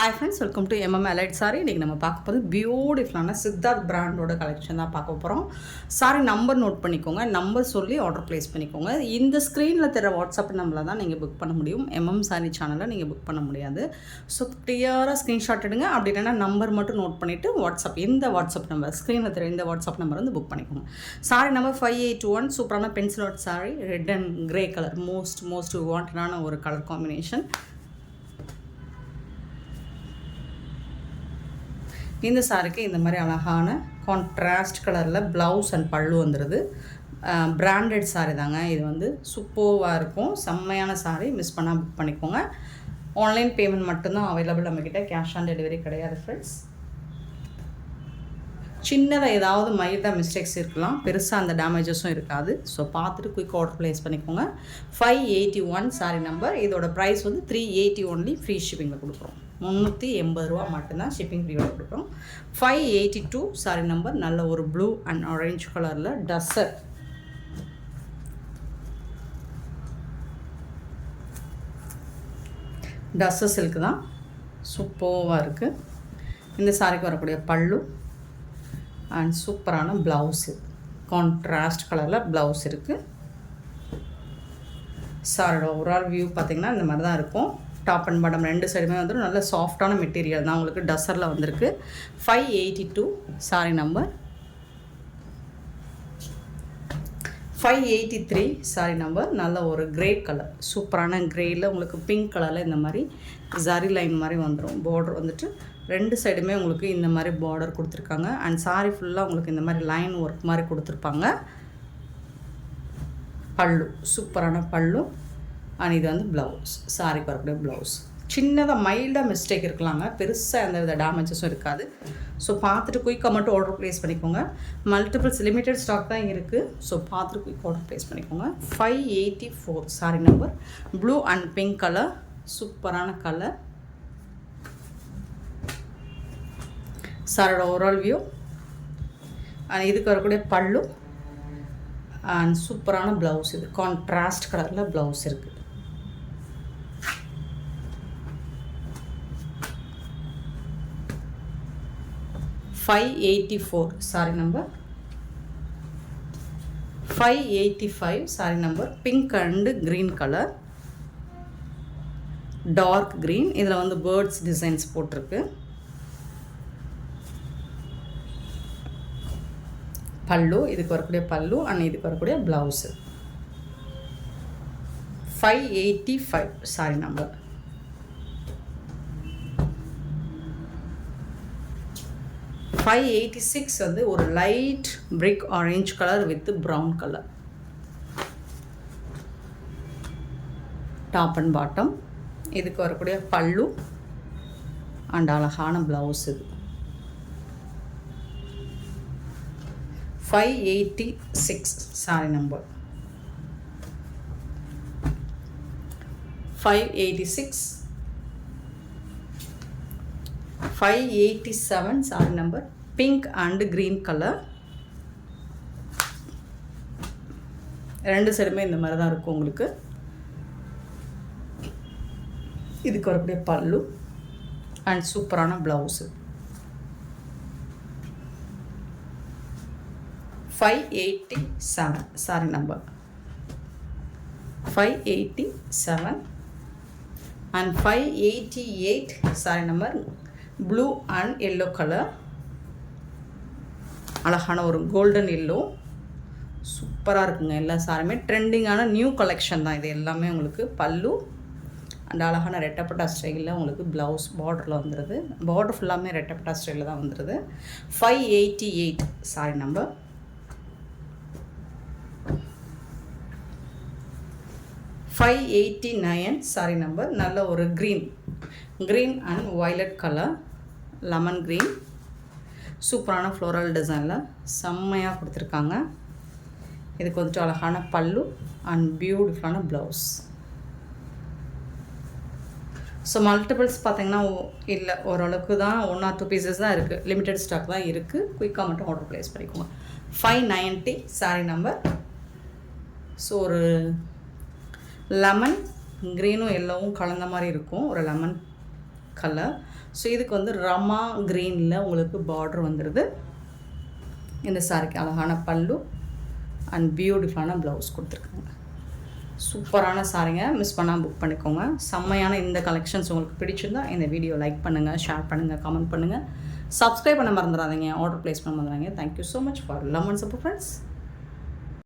Hi friends, welcome to Allied Saree. இன்றைக்கி நம்ம பார்க்க போகிறது பியூட்டிஃபுல்லான சித்தார்த் பிராண்டோட கலெக்ஷன் தான் பார்க்க போகிறோம். சாரி நம்பர் நோட் பண்ணிக்கோங்க, நம்பர் சொல்லி ஆர்டர் ப்ளேஸ் பண்ணிக்கோங்க. இந்த ஸ்க்ரீனில் தர வாட்ஸ்அப் நம்பரில் தான் நீங்கள் புக் பண்ண முடியும். சாரி சேனலில் நீங்கள் புக் பண்ண முடியாது. ஸோ கிளியராக ஸ்க்ரீன்ஷாட் எடுங்க. அப்படி இல்லைன்னா நம்பர் மட்டும் நோட் பண்ணிவிட்டு இந்த வாட்ஸ்அப் நம்பர் ஸ்க்ரீனில் தர இந்த வாட்ஸ்அப் நம்பர் வந்து புக் பண்ணிக்கோங்க. சாரி நம்பர் 581, சூப்பரான pencil art sari, red and grey colour, most வாண்டடான ஒரு கலர் காம்பினேஷன். இந்த சாரிக்கு இந்த மாதிரி அழகான கான்ட்ராஸ்ட் கலரில் ப்ளவுஸ் அண்ட் பல்லு வந்துடுது. பிராண்டட் சாரி தாங்க. இது வந்து சூப்பராக இருக்கும், செம்மையான சாரி. மிஸ் பண்ணால் புக் பண்ணிக்கோங்க. ஆன்லைன் பேமெண்ட் மட்டும்தான் அவைலபிள் நம்மக்கிட்ட, கேஷ் ஆன் டெலிவரி கிடையாது ஃப்ரெண்ட்ஸ். சின்னதாக ஏதாவது மைல்டாக மிஸ்டேக்ஸ் இருக்கலாம், பெருசாக அந்த டேமேஜஸும் இருக்காது. ஸோ பார்த்துட்டு குயிக் ஆர்டர் ப்ளேஸ் பண்ணிக்கோங்க. 581 சாரி நம்பர். இதோட ப்ரைஸ் வந்து 380 ஒன்லி, ஃப்ரீ ஷிப்பிங்கில் கொடுக்குறோம். 380 ரூபா மட்டும்தான் ஷிப்பிங் ஃப்ரீயோட கொடுக்குறோம். 582 சாரி நம்பர். நல்ல ஒரு ப்ளூ அண்ட் ஆரஞ்சு கலரில் டஸ்ஸர் சில்க் தான், சூப்பராக இருக்குது. இந்த சாரிக்கு வரக்கூடிய பல்லு அண்ட் சூப்பரான ப்ளவுஸு, கான்ட்ராஸ்ட் கலரில் ப்ளவுஸ் இருக்குது. சாரோட ஓவரால் வியூ பார்த்திங்கன்னா இந்த மாதிரி தான் இருக்கும். டாப் அண்ட் பாட்டம் ரெண்டு சைடுமே வந்துடும். நல்ல சாஃப்டான மெட்டீரியல் தான் உங்களுக்கு டஸ்ஸரில் வந்திருக்கு. 582 சாரி நம்பர். 583 sorry number. நல்ல ஒரு கிரே கலர், சூப்பரான கிரேயில் உங்களுக்கு பிங்க் கலரில் இந்த மாதிரி ஜரி லைன் மாதிரி வந்துடும். பார்டர் வந்துட்டு ரெண்டு சைடுமே உங்களுக்கு இந்த மாதிரி பார்டர் கொடுத்துருக்காங்க. அண்ட் சாரி ஃபுல்லாக உங்களுக்கு இந்த மாதிரி லைன் ஒர்க் மாதிரி கொடுத்துருப்பாங்க. பல்லு, சூப்பரான பல்லு. அண்ட் இது வந்து ப்ளவுஸ், சாரிக்கு வரக்கூடிய ப்ளவுஸ். சின்னதாக மைல்டாக மிஸ்டேக் இருக்கலாங்க, பெருசாக எந்த வித டேமேஜஸும் இருக்காது. ஸோ பார்த்துட்டு குயிக்காக மட்டும் ஆர்டர் ப்ளேஸ் பண்ணிக்கோங்க. மல்டிபிள்ஸ் லிமிட்டட் ஸ்டாக் தான் இருக்குது. ஸோ பார்த்துட்டு குயிக் ஆர்டர் ப்ளேஸ் பண்ணிக்கோங்க. 584 sari number. Blue and pink colour, சூப்பரான கலர். சாரோட ஓவரால் வியூ அண்ட் இதுக்கு வரக்கூடிய பல்லு அண்ட் சூப்பரான ப்ளவுஸ். இது கான்ட்ராஸ்ட் கலரில் ப்ளவுஸ் இருக்குது. 584 sari number. 585 sari number. Pink and green colour, dark green. இதில் வந்து பேர்ட்ஸ் டிசைன்ஸ் போட்டிருக்கு. பல்லு, இதுக்கு வரக்கூடிய பல்லு அண்ட் இதுக்கு வரக்கூடிய ப்ளவுஸு. 585 சாரி நம்பர். 586 வந்து ஒரு light brick orange colour with brown colour. Top and bottom. இதுக்கு வரக்கூடிய பல்லு அண்ட் அழகான ப்ளவுஸ். இது 586 sari number. 586 587 sari number. Pink and green colour. ரெண்டு சைடுமே இந்த மாதிரி தான் இருக்கும் உங்களுக்கு. இதுக்கு வரக்கூடிய பல்லு அண்ட் சூப்பரான blouse. 587 sari number. 587 and 588 sorry number. Blue and yellow colour, அழகான ஒரு கோல்டன் எல்லோ, சூப்பராக இருக்குங்க. எல்லா சாரியுமே ட்ரெண்டிங்கான நியூ கலெக்ஷன் தான் இது எல்லாமே. உங்களுக்கு பல்லு அண்ட் அழகான ரெட்டப்பட்டா ஸ்டைலில் உங்களுக்கு ப்ளவுஸ் பார்டரில் வந்துடுது. பார்டர் ஃபுல்லாமே ரெட்டப்பட்டா ஸ்டைலில் தான் வந்துடுது. 588 சாரி நம்பர். 589 sorry number. நல்ல ஒரு green and violet colour, lemon green, சூப்பரான ஃப்ளோரல் டிசைனில் செம்மையாக கொடுத்துருக்காங்க. இதுக்கு வந்துட்டு அழகான பல்லு அண்ட் பியூட்டிஃபுல்லான ப்ளவுஸ். ஸோ மல்டிபிள்ஸ் பார்த்திங்கன்னா இல்லை, ஓரளவுக்கு தான் 1 or 2 பீசஸ் தான் இருக்குது, லிமிட்டட் ஸ்டாக் தான் இருக்குது. குயிக்காக மட்டும் ஆர்டர் ப்ளேஸ் பண்ணிக்கோங்க. 590 சாரி நம்பர். ஸோ ஒரு லெமன் க்ரீனும் எல்லோவும் கலந்த மாதிரி இருக்கும், ஒரு லெமன் கலர். ஸோ இதுக்கு வந்து ரமா க்ரீனில் உங்களுக்கு பார்டர் வந்துடுது. இந்த சாரிக்கு அழகான பல்லு அண்ட் பியூட்டிஃபுல்லான ப்ளவுஸ் கொடுத்துருக்காங்க. சூப்பரான சாரிங்க, மிஸ் பண்ணாமல் புக் பண்ணிக்கோங்க. செம்மையான இந்த கலெக்ஷன்ஸ் உங்களுக்கு பிடிச்சிருந்தா இந்த வீடியோ லைக் பண்ணுங்கள், ஷேர் பண்ணுங்கள், கமெண்ட் பண்ணுங்கள், சப்ஸ்கிரைப் பண்ண மறந்துடாதீங்க, ஆர்டர் ப்ளேஸ் பண்ண மறந்துடாதீங்க. Thank you so much for love and support friends.